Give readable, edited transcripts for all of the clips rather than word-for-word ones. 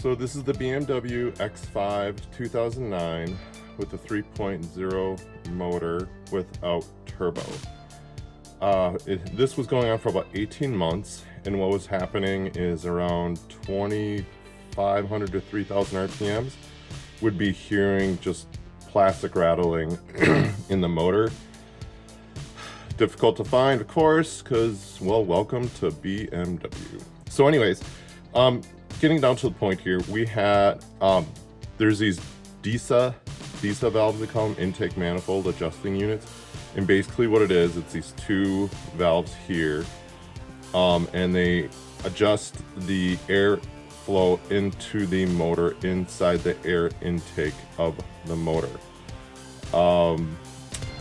So this is the BMW X5 2009 with the 3.0 motor without turbo. This was going on for about 18 months, and what was happening is around 2,500 to 3,000 RPMs would be hearing just plastic rattling in the motor. Difficult to find, of course, because, well, welcome to BMW. So anyways, getting down to the point here, we had, there's these DISA valves, they call them, intake manifold adjusting units. And basically what it is, it's these two valves here, and they adjust the air flow into the motor inside the air intake of the motor.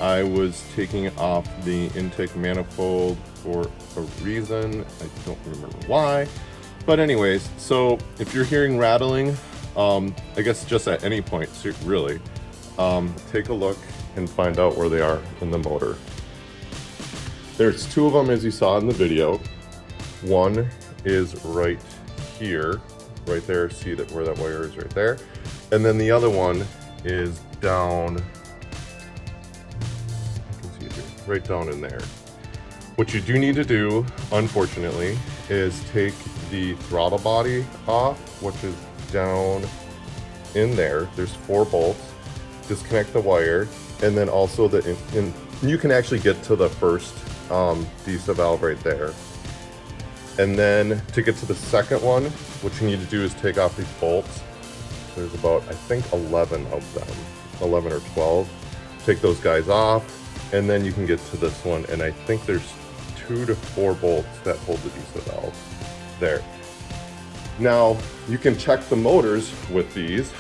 I was taking off the intake manifold for a reason, I don't remember why. But anyways, so if you're hearing rattling, I guess just at any point, really, take a look and find out where they are in the motor. There's two of them, as you saw in the video. One is right here, right there. See that where that wire is right there. And then the other one is down, you can see it here, right down in there. What you do need to do, unfortunately, is take the throttle body off, which is down in there. There's 4 bolts. Disconnect the wire, and then also you can actually get to the first DISA valve right there. And then to get to the second one, what you need to do is take off these bolts. There's about, I think, 11 of them, 11 or 12. Take those guys off, and then you can get to this one, and I think there's 2 to 4 bolts that hold the DISA valve there. Now, you can check the motors with these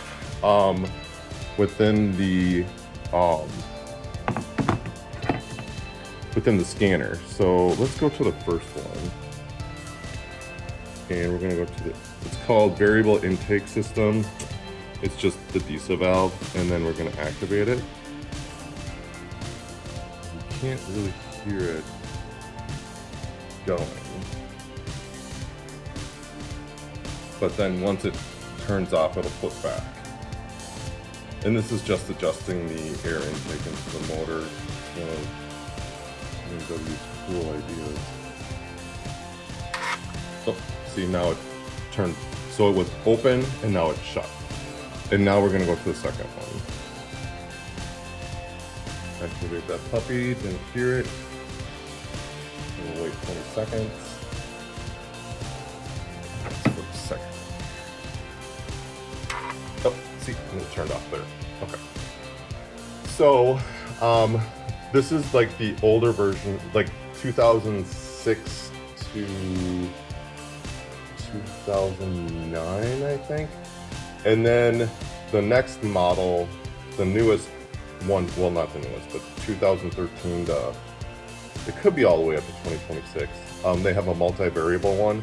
within the scanner. So let's go to the first one, and we're going to go to it's called variable intake system. It's just the DISA valve, and then we're going to activate it. You can't really hear it going, but then once it turns off, it'll flip back. And this is just adjusting the air intake into the motor. BMW's cool ideas. Oh, see, now it turned. So it was open, and now it's shut. And now we're gonna go to the second one. Activate that puppy, didn't hear it. We'll wait 20 seconds. Let's go to the second. Oh, see, and it turned off there. Okay. So, this is like the older version, like 2006 to 2009, I think. And then the next model, the newest one, well, not the newest, but 2013 to, it could be all the way up to 2026. They have a multi-variable one,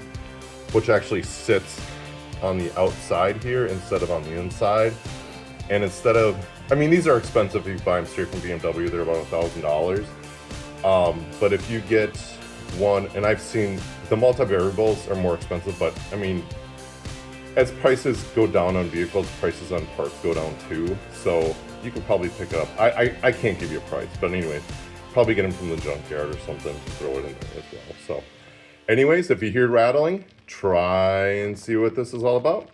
which actually sits on the outside here instead of on the inside. And instead of, I mean, these are expensive if you buy them straight from BMW, they're about $1,000. But if you get one, and I've seen the multi-variables are more expensive, but I mean, as prices go down on vehicles, prices on parts go down too. So you can probably pick it up. I can't give you a price, but anyways, probably get them from the junkyard or something to throw it in there as well. So anyways, if you hear rattling, try and see what this is all about.